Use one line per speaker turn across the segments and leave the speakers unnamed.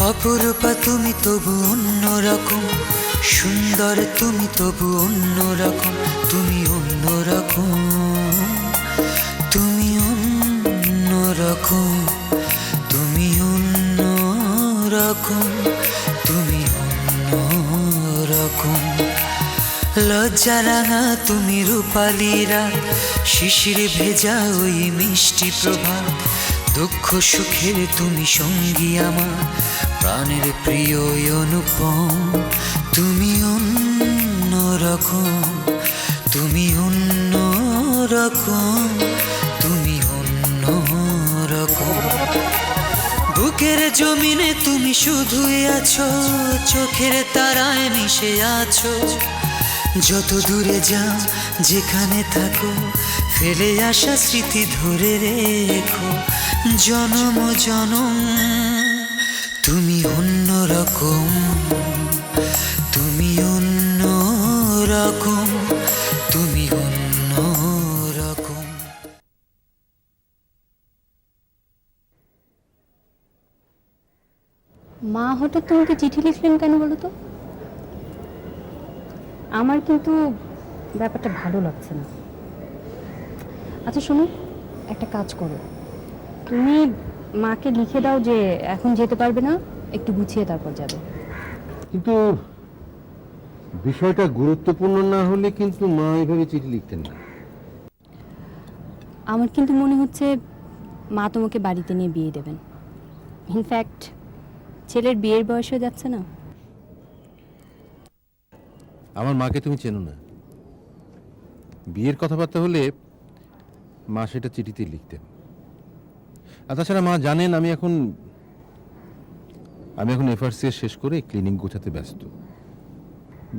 অপরূপা তুমি তবু অন্যরকম, সুন্দর তুমি তবু অন্যরকম, তুমি অন্যরকম, তুমি অন্যরকম, তুমি অন্যরকম, তুমি অন্যরকম। লজ্জা রাঙা তুমি রূপালীরা, শিশির ভেজা ওই মিষ্টি প্রভাত, দুঃখ সুখের তুমি সঙ্গী আমার, প্রাণের প্রিয় অনুপম, তুমি অন্যরকম, তুমি অন্যরকম, তুমি অন্যরকম। বুকের জমিনে তুমি শুধুই আছো, চোখের তারায় মিশে আছো, যত দূরে যাও যেখানে থাকো, ফেলে আসা স্মৃতি ধরে রেখো জনম জনম। তুমি অন্যরকম, তুমি অন্যরকম, তুমি অন্যরকম।
মা হঠাৎ তোমাকে চিঠি লিখলেন কেন বলো তো? আমার কিন্তু ব্যাপারটা ভালো লাগছে না। আচ্ছা শোনো, একটা কাজ করো, তুমি মাকে লিখে দাও যে এখন যেতে পারবে না, একটু গুছিয়ে তারপর যাবে।
কিন্তু বিষয়টা গুরুত্বপূর্ণ না হলে কিন্তু মা এইভাবে চিঠি লিখতেন না।
আমার কিন্তু মনে হচ্ছে মা তোমাকে বাড়িতে নিয়ে বিয়ে দেবেন। ইনফ্যাক্ট ছেলের বিয়ের বয়স হয়ে যাচ্ছে না।
আমার মাকে তুমি চেনো না। বিয়ের কথাবার্তা হলে মা সেটা চিঠিতে লিখতেন। আর তাছাড়া মা জানেন আমি এখন এফআরসিএস শেষ করে ক্লিনিক গোছাতে ব্যস্ত।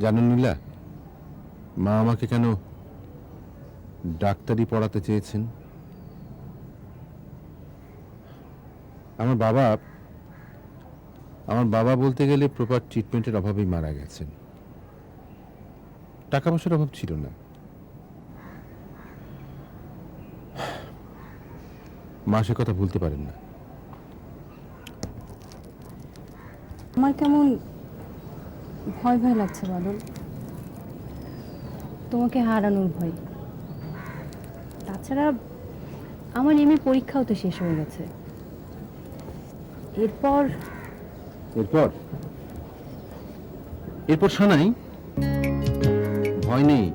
জানেন নীলা, মা আমাকে কেন ডাক্তারি পড়াতে চেয়েছেন? আমার বাবা বলতে গেলে প্রপার ট্রিটমেন্টের অভাবেই মারা গেছেন। টাকা পয়সার অভাব ছিল না। মা সে কথা ভুলতে পারেন না।
আমার কেমন ভয় ভয় লাগছে বাদল, তোমাকে হারানোর ভয়। তাছাড়া আমার এমএ পরীক্ষাও তো শেষ হয়ে গেছে। এরপর
এরপর এরপর শোনাই, ভয় নেই।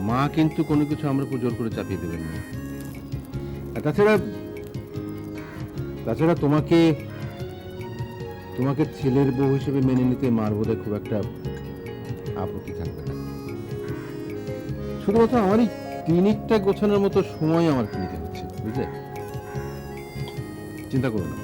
মা কিন্তু কোনো কিছু আমার উপর জোর করে চাপিয়ে দেবেন না। আর তাছাড়া তোমাকে ছেলের বউ হিসেবে মেনে নিতে মার বোধহয় খুব একটা আপত্তি থাকবে না। শুধুমাত্র আমার এই ক্লিনিকটা গোছানোর মতো সময় আমার নিতে হচ্ছে, বুঝলে? চিন্তা করো না।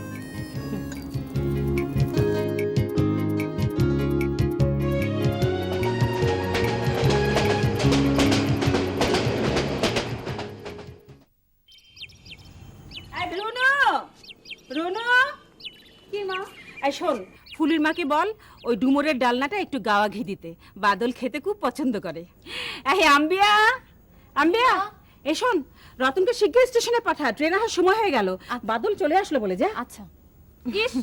শোন, ফুলির মাকে বল ওই ডুমুরের ডালনাটা একটু গাওয়া ঘি দিতে, বাদল খেতে খুব পছন্দ করে। আম্বিয়া, আম্বিয়া, এই শোন, রতনকে শীঘ্র স্টেশনে পাঠা, ট্রেন আসার সময় হয়ে গেল। বাদল চলে আসলো বলে যা।
আচ্ছা।
ইস,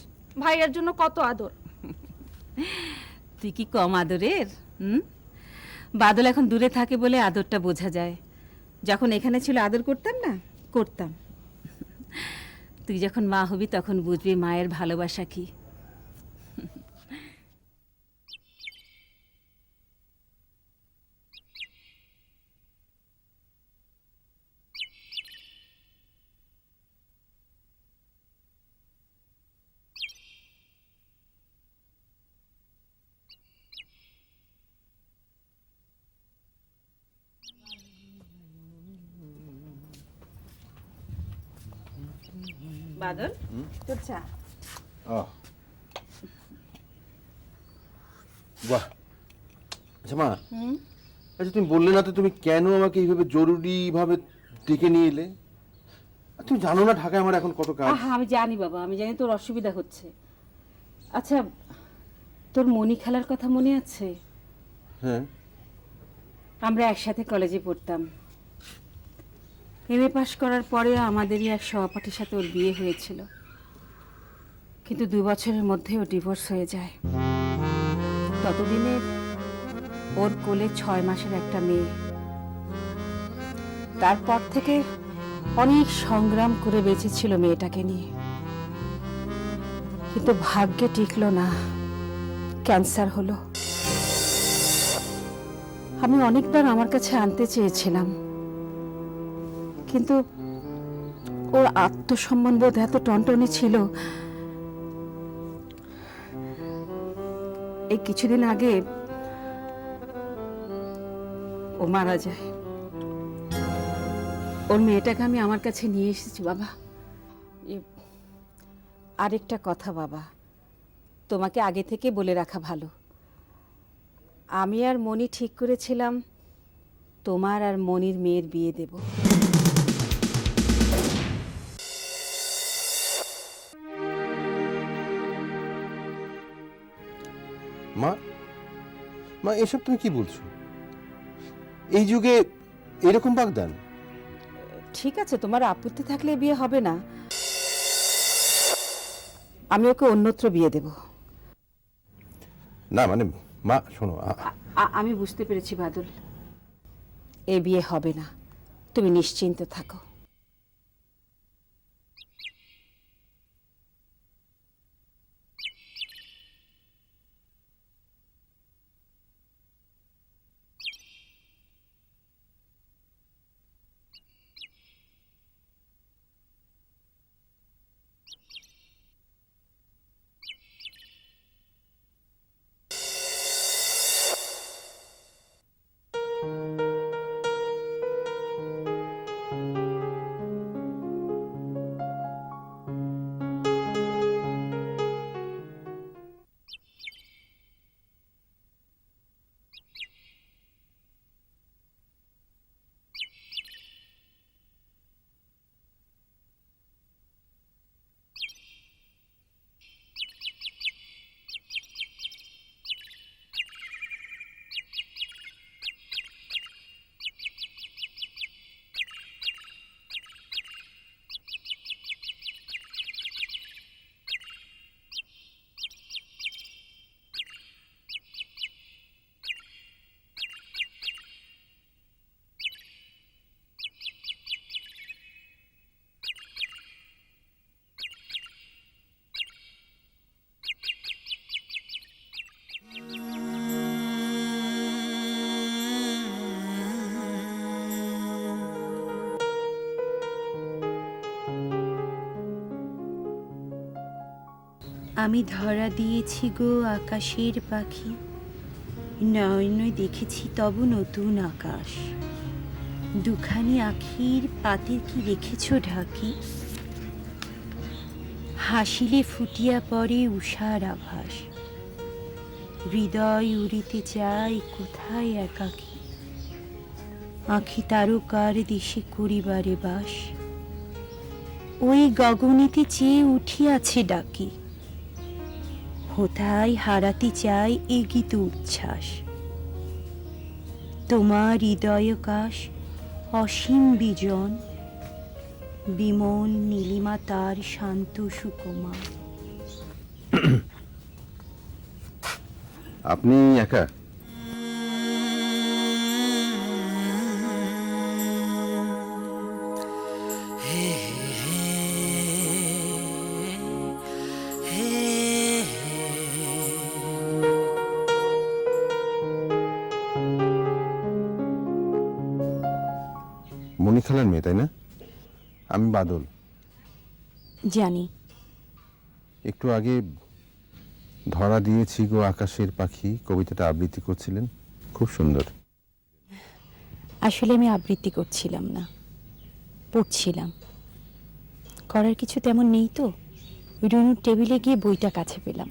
ভাইয়ের জন্য কত আদর।
তুই কি কম আদরের? বাদল এখন দূরে থাকে বলে আদরটা বোঝা যায়। যখন এখানে ছিল আদর করতাম না? করতাম। তুই যখন মা হবি তখন বুঝবি মায়ের ভালোবাসা কি। বাদল, তোর চা।
বাহ, আচ্ছা মা, আচ্ছা তুমি বললে না তো তুমি কেন আমাকে এইভাবে জরুরি ভাবে ডেকে নিয়ে এলে? তুমি জানো না ঢাকায় আমার এখন কত কাজ।
আহা, আমি জানি বাবা, আমি জানি তোর অসুবিধা হচ্ছে। আচ্ছা, তোর মনি খেলার কথা মনে আছে?
হ্যাঁ,
আমরা একসাথে কলেজে পড়তাম। এমএ পাশ করার পরে আমাদেরই এক সহপাঠীর সাথে ওর বিয়ে হয়েছিল, কিন্তু 2 বছরের মধ্যে ও ডিভোর্স হয়ে যায়। ততদিনে ওর কোলে 6 মাসের একটা মেয়ে। তারপর থেকে অনেক সংগ্রাম করে বেঁচেছিল মেয়েটাকে নিয়ে, কিন্তু ভাগ্যে টিকলো না, ক্যান্সার হলো। আমি অনেকবার আমার কাছে আনতে চেয়েছিলাম, কিন্তু ওর আত্মসম্মান বোধ এত টনটনে ছিল। এই কিছুদিন আগে ও মারা যায়। ওর মেয়েটাকে আমি আমার কাছে নিয়ে এসেছি বাবা। আরেকটা কথা বাবা, তোমাকে আগে থেকে বলে রাখা ভালো, আমি আর মনি ঠিক করেছিলাম তোমার আর মনির মেয়ের বিয়ে দেব।
মা, মা এসব তুমি কি বলছো? এই যুগে এরকম বাগদান?
ঠিক আছে, তোমার আপত্তি থাকলে বিয়ে হবে না, আমি ওকে অন্যত্র বিয়ে দেব।
না মানে মা শোনো,
আমি বুঝতে পেরেছি বাদল, এ বিয়ে হবে না, তুমি নিশ্চিন্ত থাকো।
আমি ধরা দিয়েছি গো আকাশের পাখি, নয়নে দেখেছি তব নতুন আকাশ। দুখানি আখির পাতের কি রেখেছ ঢাকি, হাসিলে ফুটিয়া পড়ে উষার আভাস। হৃদয় উড়িতে যায় কোথায় একাকী, আখি তারকার দেশে করিবারে বাস। ওই গগনেতে চেয়ে উঠিয়াছে ডাকি, হোথায় হারাতে চাই এ গীত উচ্ছ্বাস। তোমার হৃদয়কাশ অসীম বিজন, বিমল নীলিমা তার শান্ত সুকুমার।
আপনি একা? মনি খালার মেয়ে তাই না? আমি বাদল।
জানি।
একটু আগে ধরা দিয়েছি গো আকাশের পাখি কবিতাটা আবৃত্তি করছিলেন, খুব সুন্দর।
আসলে আমি আবৃত্তি করছিলাম না, পড়ছিলাম। করার কিছু তেমন নেই তো, রুনুর টেবিলে গিয়ে বইটা কাছে পেলাম,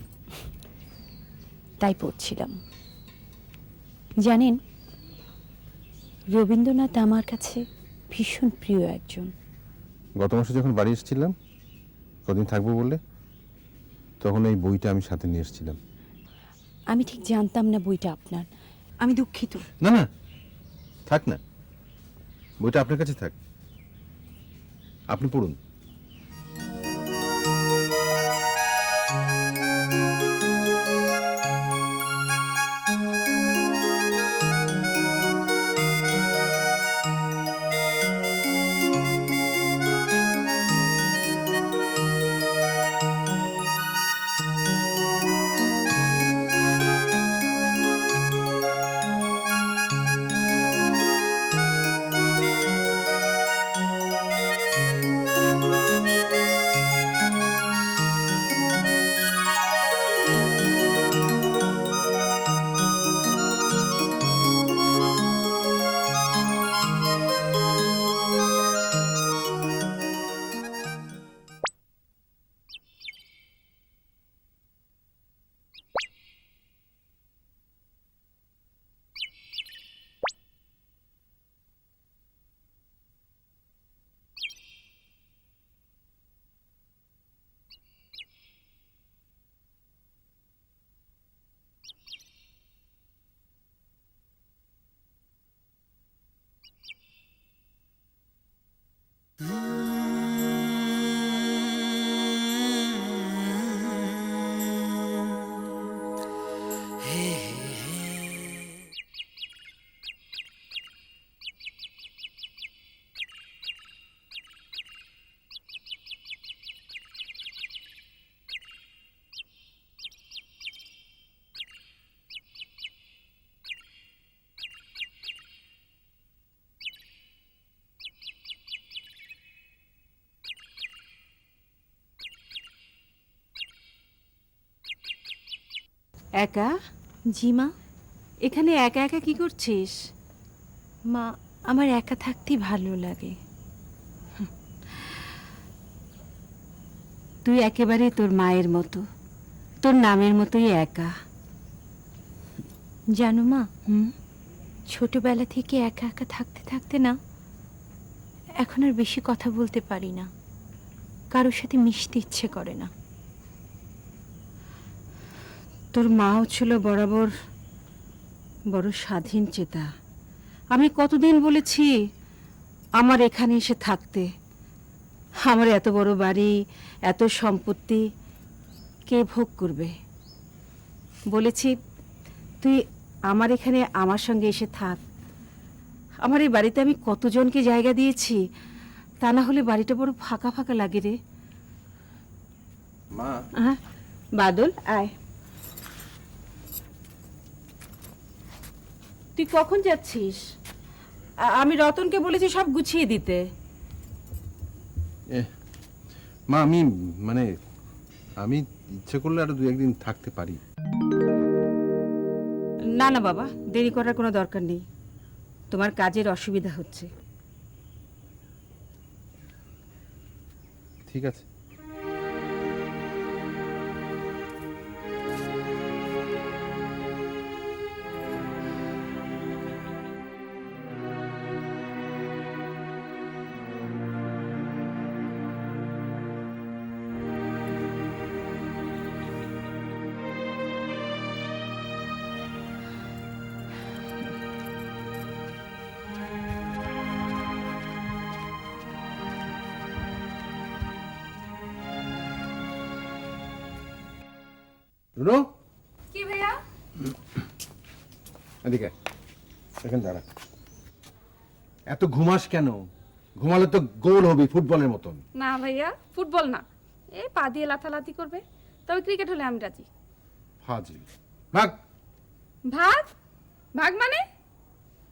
তাই পড়ছিলাম। জানেন, রবীন্দ্রনাথ আমার কাছে ভীষণ প্রিয় একজন।
গত মাসে যখন বাড়ি এসেছিলাম কদিন থাকবো বলে, তখন এই বইটা আমি সাথে নিয়ে এসেছিলাম।
আমি ঠিক জানতাম না বইটা আপনার। আমি দুঃখিত।
না না, থাক না, বইটা আপনার কাছে থাক, আপনি পড়ুন।
একা?
জি মা।
এখানে একা একা কি করছিস?
মা, আমার একা থাকতেই ভালো লাগে।
তুই একেবারে তোর মায়ের মতো, তোর নামের মতোই একা।
জানো মা,
হুম?
ছোটবেলা থেকে একা একা থাকতে থাকতে না, এখন আর বেশি কথা বলতে পারি না, কারোর সাথে মিশতে ইচ্ছে করে না।
তোর মাও ছিল বরাবর বড় স্বাধীন চেতা। আমি কতদিন বলেছি আমার এখানে এসে থাকতে, আমার এত বড় বাড়ি, এত সম্পত্তি কে ভোগ করবে। বলেছি তুই আমার এখানে আমার সঙ্গে এসে থাক। আমার এই বাড়িতে আমি কতজনকে জায়গা দিয়েছি, তা না হলে বাড়িটা বড় ফাঁকা ফাঁকা লাগে রে।
মা,
হ্যাঁ বাদল, আয়। তুই কখন যাচ্ছিস? আমি রতনকে বলেছি সব গুছিয়ে দিতে।
মা আমি মানে আমি ইচ্ছে করলে আরো 2-1 দিন থাকতে পারি।
না না বাবা, দেরি করার কোনো দরকার নেই, তোমার কাজের অসুবিধা হচ্ছে।
ঠিক আছে। রুনু,
কি ভাইয়া?
এদিকে এখানে দাঁড়া। এত ঘুমাস কেন? ঘুমালে তো গোল হবি ফুটবলের মতন।
না ভাইয়া, ফুটবল না, এই পা দিয়ে লাথালাথি করবে। তবে ক্রিকেট হলে আমি রাজি।
ফাজিল। ভাগ।
ভাগ? ভাগ মানে?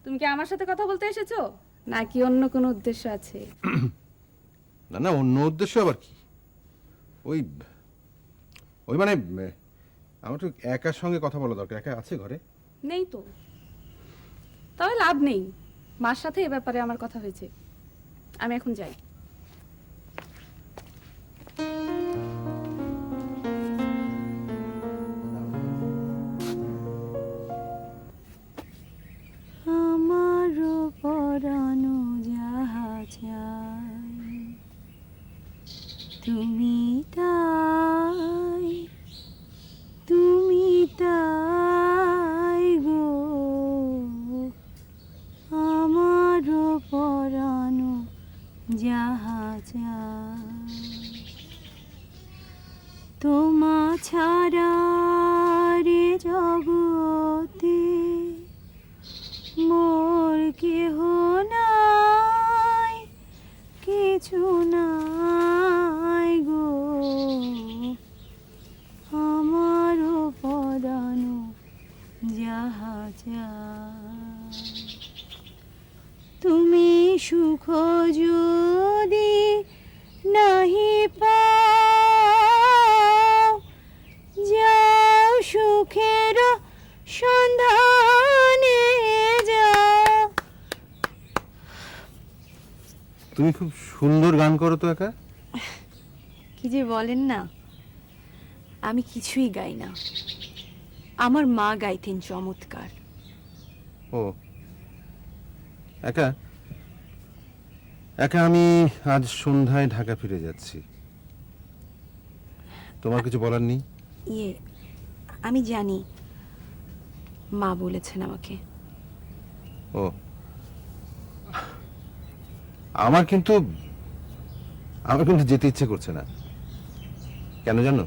তুমি কি আমার সাথে কথা বলতে এসেছো নাকি অন্য কোনো উদ্দেশ্য আছে?
না না, অন্য উদ্দেশ্য আবার কি? ওই ওই মানে আমার তো একার সঙ্গে কথা বলা দরকার। একা আছে ঘরে?
নেই তো। তবে লাভ নেই, মার সাথে এ ব্যাপারে আমার কথা হয়েছে। আমি এখন যাই।
আমারও পরানো যাহা চায় তুমি তাই, তুমি তাই গো আমারও পরানো যাহা চায়। তোমা ছাড়া রে জগতে মোর কেহ নাই, কিছু নাই গো আমারও পরানো যাহা চায়। তুমি সুখ যদি নাহি পাও, যাও সুখের সন্ধানে যাও।
তুমি খুব সুন্দর গান করো তো একা।
কি যে বলেন না, আমি কিছুই গাই না, আমার মা গাইতেন চমৎকার।
ও একা একা আমি আজ সন্ধ্যায় ঢাকা ফিরে যাচ্ছি। তোমার কিছু বলার নেই?
ইয়ে, আমি জানি, মা বলেছেন আমাকে।
ও আমার কিন্তু যেতে ইচ্ছে করছে না। কেন জানো?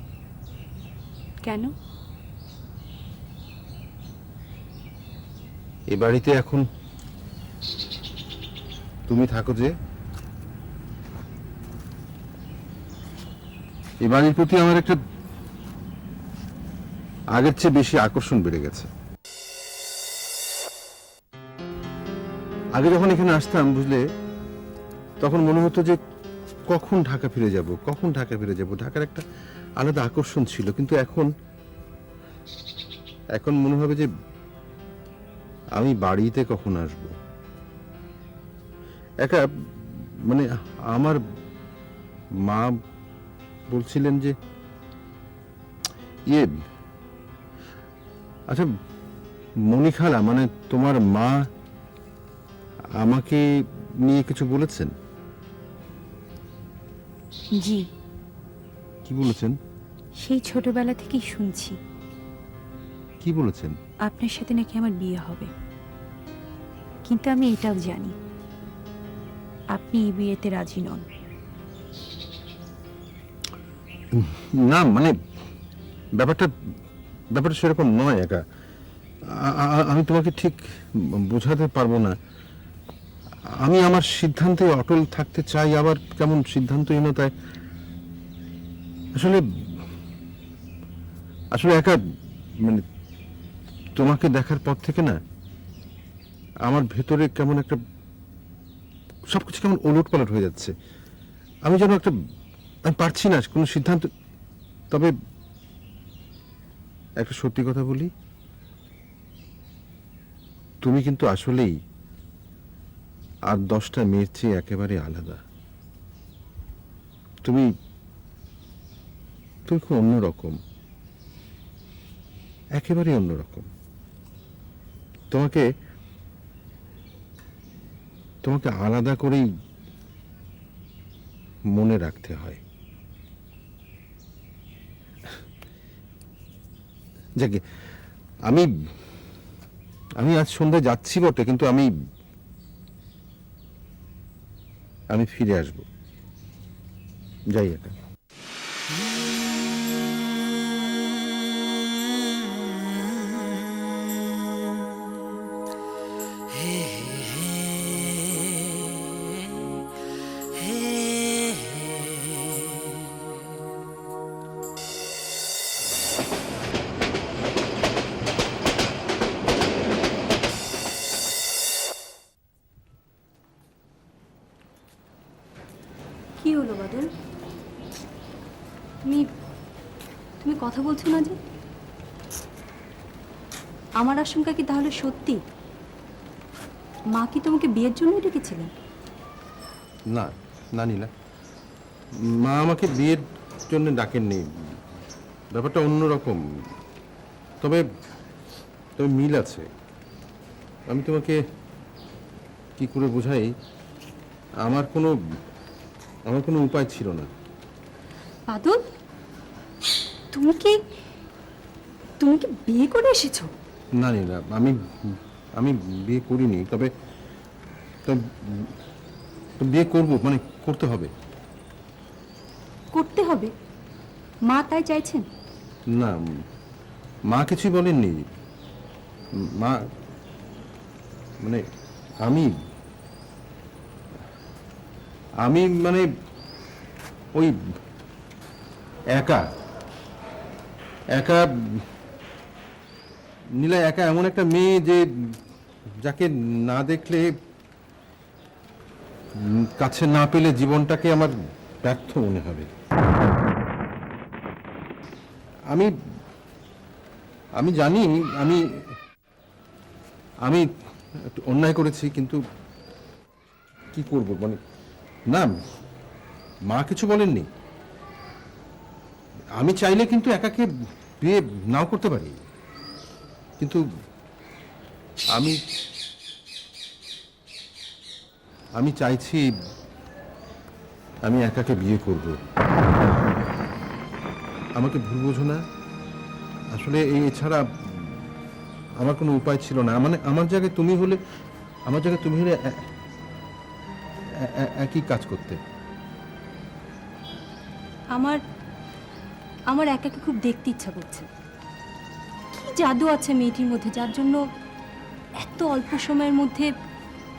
কেন?
এ বাড়িতে এখন তুমি থাকো যে, এ বাড়ির প্রতি আমার একটা আগের চেয়ে বেশি আকর্ষণ বেড়ে গেছে। আগে যখন এখানে আসতাম বুঝলে, তখন মনে হতো যে কখন ঢাকা ফিরে যাব, কখন ঢাকা ফিরে যাব। ঢাকার একটা আলাদা আকর্ষণ ছিল, কিন্তু এখন এখন মনে হবে যে আমি বাড়িতে কখন আসব। একা মানে আমার মা বলছিলেন যে ইয়ে, আচ্ছা মণিখালা মানে তোমার মা আমাকে নিয়ে কিছু বলেছেন?
জি।
কি বলেছেন?
সেই ছোটবেলা থেকেই শুনছি
কি বলেছেন?
আপনার সাথে নাকি আমার বিয়ে হবে, কিন্তু আমি এটাও জানি আপনি এই বিয়েতে রাজি নন।
না মানে ব্যাপারটা ব্যাপারটা সেরকম নয় একা। আমি তোমাকে ঠিক বোঝাতে পারবো না। আমি আমার সিদ্ধান্তে অটল থাকতে চাই, আবার কেমন সিদ্ধান্তহীনতায়। আসলে আসলে একা মানে তোমাকে দেখার পর থেকে না আমার ভেতরে কেমন একটা সবকিছু কেমন ওলট পালট হয়ে যাচ্ছে। আমি যেন একটা, আমি পারছি না কোনো সিদ্ধান্ত। তবে একটা সত্যি কথা বলি, তুমি কিন্তু আসলেই আর 10টা মেয়ের চেয়ে একেবারে আলাদা। তুমি তুমি খুব অন্যরকম, একেবারে অন্যরকম। তোমাকে তোমাকে আলাদা করেই মনে রাখতে হয়। যাকে আমি আমি আজ সন্ধ্যায় যাচ্ছি বটে, কিন্তু আমি ফিরে আসব। যাই একা।
কি হলো বাদল? তুমি তুমি কথা বলছো না যে? আমার আশঙ্কা কি তাহলে সত্যি? মা কি তোমাকে বিয়ের জন্য ডেকেছিলেন?
না না নীলা, মা আমাকে বিয়ের জন্য ডাকেননি। ব্যাপারটা অন্যরকম। তবে তবে মিল আছে। আমি তোমাকে কি করে বোঝাই, আমার কোনো উপায় ছিল না।
বাদল, তুমি কি তুমি কি বিয়ে করে এসেছো?
না নীলা, আমি বিয়ে করিনি, তবে বিয়ে করব, মানে করতে হবে।
করতে হবে? মা তাই চাইছেন?
না, মা কিছুই বলেননি। মা মানে আমি মানে ওই একা নীলা, একা এমন একটা মেয়ে যে যাকে না দেখলে, কাছে না পেলে জীবনটাকে আমার ব্যর্থ মনে হবে। আমি জানি আমি একটু অন্যায় করেছি, কিন্তু কি করব, মানে না, মা কিছু বলেননি। আমি চাইলে কিন্তু একাকে বিয়ে নাও করতে পারি, কিন্তু আমি চাইছি আমি একাকে বিয়ে করব। আমাকে ভুল বোঝো না, আসলে এছাড়া আমার কোনো উপায় ছিল না। মানে আমার জায়গায় তুমি হলে একই কাজ করতে।
আমার একাকে খুব দেখতে ইচ্ছা করছে। কি জাদু আছে মেয়েটির মধ্যে, যার জন্য এত অল্প সময়ের মধ্যে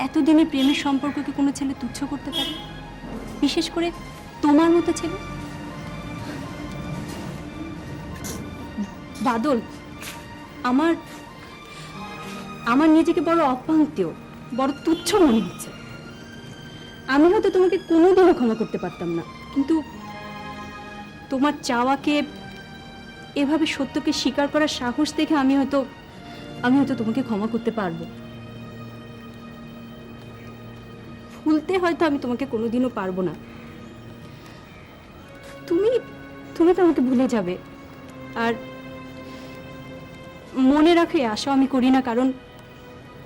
এতদিনের প্রেমের সম্পর্ককে কোনো ছেলে তুচ্ছ করতে পারে, বিশেষ করে তোমার মতো ছেলে। বাদল, আমার নিজেকে বড় অপাঙ্ক্তেয়, বড় তুচ্ছ মনে হচ্ছে। আমি হয়তো তোমাকে কোনোদিনও ক্ষমা করতে পারতাম না, কিন্তু তোমার চাওয়াকে, এভাবে সত্যকে স্বীকার করার সাহস দেখে আমি হয়তো তোমাকে ক্ষমা করতে পারবো। ভুলতে হয়তো আমি তোমাকে কোনোদিনও পারবো না। তুমি তো আমাকে ভুলে যাবে। আর মনে রাখো, এই আশা আমি করি না, কারণ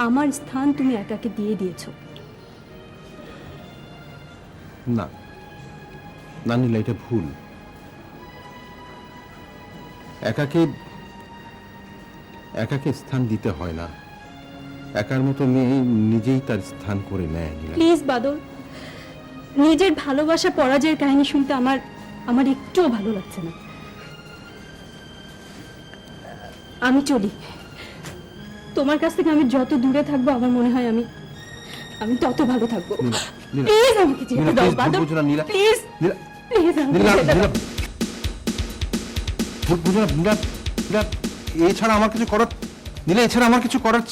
আমার স্থান তুমি একাকে দিয়ে দিয়েছো।
না নীলা, এটা ভুল। একাকে স্থান দিতে হয় না। একার মতো মেয়ে নিজেই তার স্থান করে নেয়।
প্লিজ বাদল, নিজের ভালোবাসা পরাজয়ের কাহিনী শুনতে আমার একটুও ভালো লাগছে না। আমি চলি। তোমার কাছ থেকে আমি যত দূরে থাকবো, আমার মনে হয় আমি তত ভালো থাকবো। প্লিজ আমাকে যেতে দাও বাদল, প্লিজ প্লিজ
এছাড়া আমার কিছু করার নীলা, এছাড়া আমার কিছু করার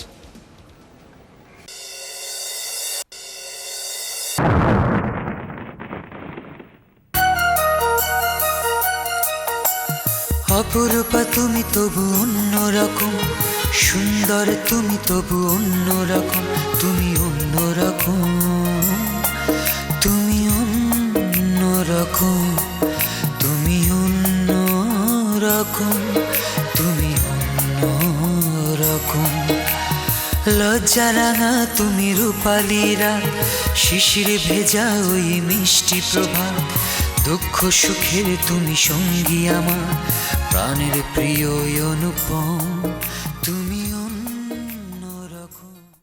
অপরূপা তুমি তবু অন্যরকম, সুন্দর তুমি তবু অন্যরকম, তুমি অন্যরকম, তুমি অন্যরকম, তুমি অন্যরকম, তুমি অন্যরকম। লজ্জা রাঙা তুমি রূপালীরা, শিশির ভেজা ওই মিষ্টি প্রভাত, দুঃখ সুখের তুমি সঙ্গী আমার, প্রাণের প্রিয় অনুপম।